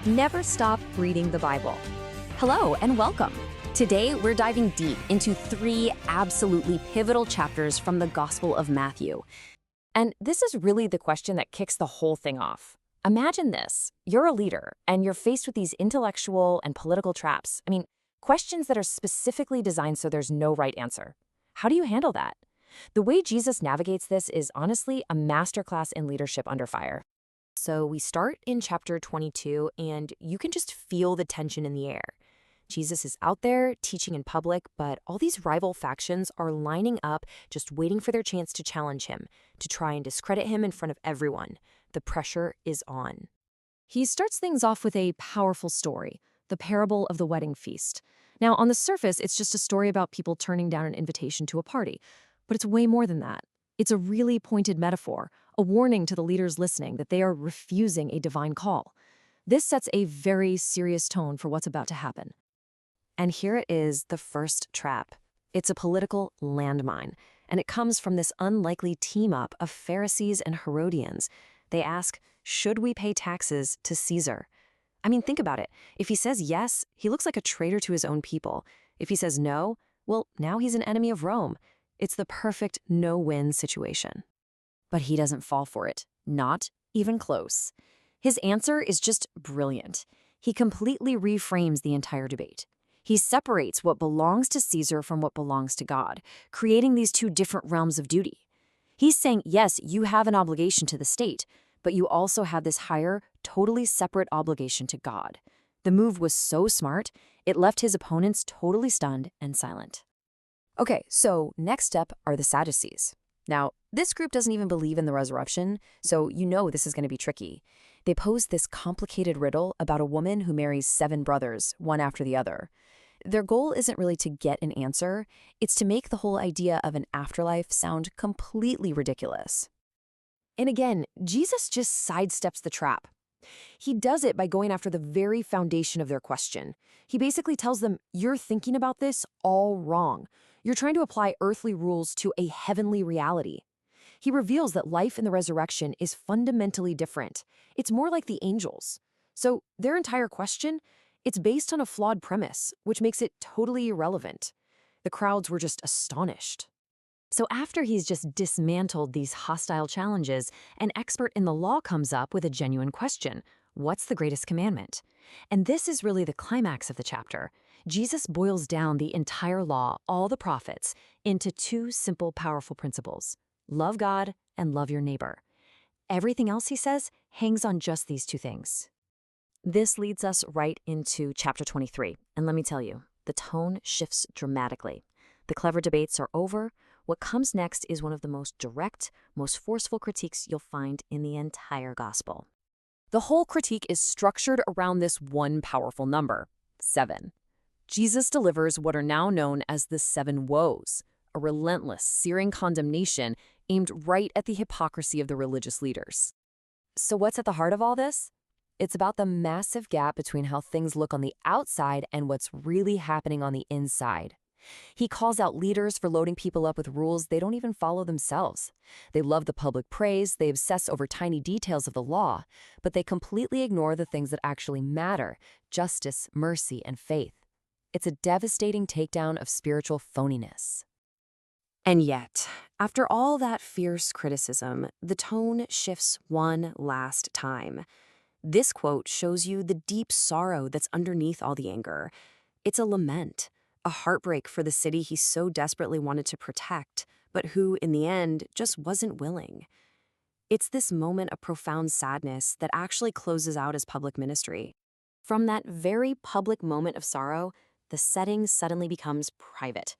Never stop reading the Bible. Hello and welcome. Today, we're diving deep into 3 absolutely pivotal chapters from the Gospel of Matthew. And this is really the question that kicks the whole thing off. Imagine this. You're a leader, and you're faced with these intellectual and political traps. Questions that are specifically designed so there's no right answer. How do you handle that? The way Jesus navigates this is honestly a masterclass in leadership under fire. So we start in chapter 22, and you can just feel the tension in the air. Jesus is out there teaching in public, but all these rival factions are lining up, just waiting for their chance to challenge him, to try and discredit him in front of everyone. The pressure is on. He starts things off with a powerful story, the parable of the wedding feast. Now, on the surface, it's just a story about people turning down an invitation to a party, but it's way more than that. It's a really pointed metaphor, a warning to the leaders listening that they are refusing a divine call. This sets a very serious tone for what's about to happen. And here it is, the first trap. It's a political landmine, and it comes from this unlikely team-up of Pharisees and Herodians. They ask, should we pay taxes to Caesar? Think about it. If he says yes, he looks like a traitor to his own people. If he says no, well, now he's an enemy of Rome. It's the perfect no-win situation. But he doesn't fall for it. Not even close. His answer is just brilliant. He completely reframes the entire debate. He separates what belongs to Caesar from what belongs to God, creating these 2 different realms of duty. He's saying, yes, you have an obligation to the state, but you also have this higher, totally separate obligation to God. The move was so smart, it left his opponents totally stunned and silent. Okay, so next up are the Sadducees. Now, this group doesn't even believe in the resurrection, so you know this is going to be tricky. They pose this complicated riddle about a woman who marries 7 brothers, one after the other. Their goal isn't really to get an answer, it's to make the whole idea of an afterlife sound completely ridiculous. And again, Jesus just sidesteps the trap. He does it by going after the very foundation of their question. He basically tells them, you're thinking about this all wrong. You're trying to apply earthly rules to a heavenly reality. He reveals that life in the resurrection is fundamentally different. It's more like the angels. So their entire question, it's based on a flawed premise, which makes it totally irrelevant. The crowds were just astonished. So after he's just dismantled these hostile challenges, an expert in the law comes up with a genuine question. What's the greatest commandment? And this is really the climax of the chapter. Jesus boils down the entire law, all the prophets, into 2 simple, powerful principles. Love God and love your neighbor. Everything else, he says, hangs on just these 2 things. This leads us right into chapter 23. And let me tell you, the tone shifts dramatically. The clever debates are over. What comes next is one of the most direct, most forceful critiques you'll find in the entire gospel. The whole critique is structured around this one powerful number, 7. Jesus delivers what are now known as the 7 woes, a relentless, searing condemnation aimed right at the hypocrisy of the religious leaders. So what's at the heart of all this? It's about the massive gap between how things look on the outside and what's really happening on the inside. He calls out leaders for loading people up with rules they don't even follow themselves. They love the public praise, they obsess over tiny details of the law, but they completely ignore the things that actually matter: justice, mercy, and faith. It's a devastating takedown of spiritual phoniness. And yet, after all that fierce criticism, the tone shifts one last time. This quote shows you the deep sorrow that's underneath all the anger. It's a lament, a heartbreak for the city he so desperately wanted to protect, but who, in the end, just wasn't willing. It's this moment of profound sadness that actually closes out his public ministry. From that very public moment of sorrow, the setting suddenly becomes private.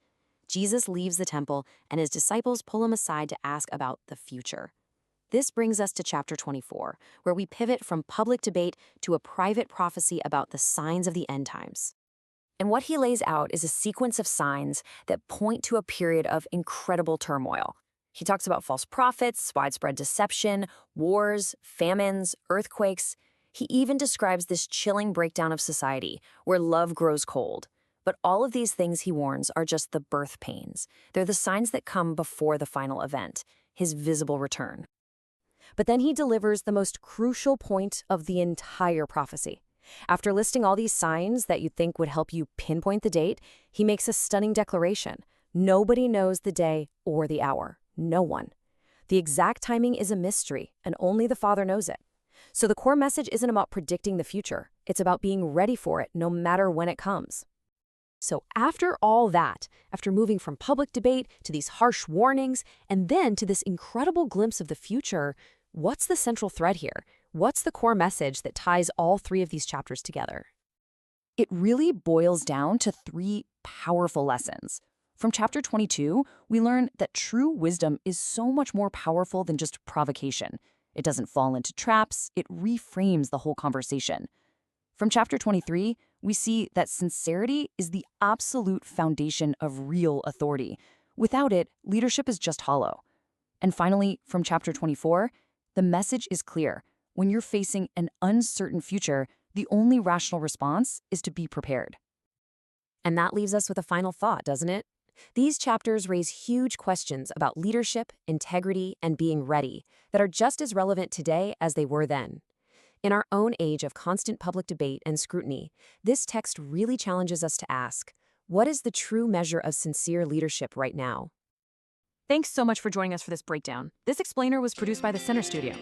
Jesus leaves the temple, and his disciples pull him aside to ask about the future. This brings us to chapter 24, where we pivot from public debate to a private prophecy about the signs of the end times. And what he lays out is a sequence of signs that point to a period of incredible turmoil. He talks about false prophets, widespread deception, wars, famines, earthquakes. He even describes this chilling breakdown of society, where love grows cold. But all of these things, he warns, are just the birth pains. They're the signs that come before the final event, his visible return. But then he delivers the most crucial point of the entire prophecy. After listing all these signs that you'd think would help you pinpoint the date, he makes a stunning declaration. Nobody knows the day or the hour. No one. The exact timing is a mystery, and only the Father knows it. So the core message isn't about predicting the future. It's about being ready for it, no matter when it comes. So after all that, after moving from public debate to these harsh warnings, and then to this incredible glimpse of the future, what's the central thread here? What's the core message that ties all three of these chapters together? It really boils down to three powerful lessons. From chapter 22, we learn that true wisdom is so much more powerful than just provocation. It doesn't fall into traps, it reframes the whole conversation. From chapter 23, we see that sincerity is the absolute foundation of real authority. Without it, leadership is just hollow. And finally, from chapter 24, the message is clear. When you're facing an uncertain future, the only rational response is to be prepared. And that leaves us with a final thought, doesn't it? These chapters raise huge questions about leadership, integrity, and being ready that are just as relevant today as they were then. In our own age of constant public debate and scrutiny, this text really challenges us to ask, what is the true measure of sincere leadership right now? Thanks so much for joining us for this breakdown. This explainer was produced by the Center Studio.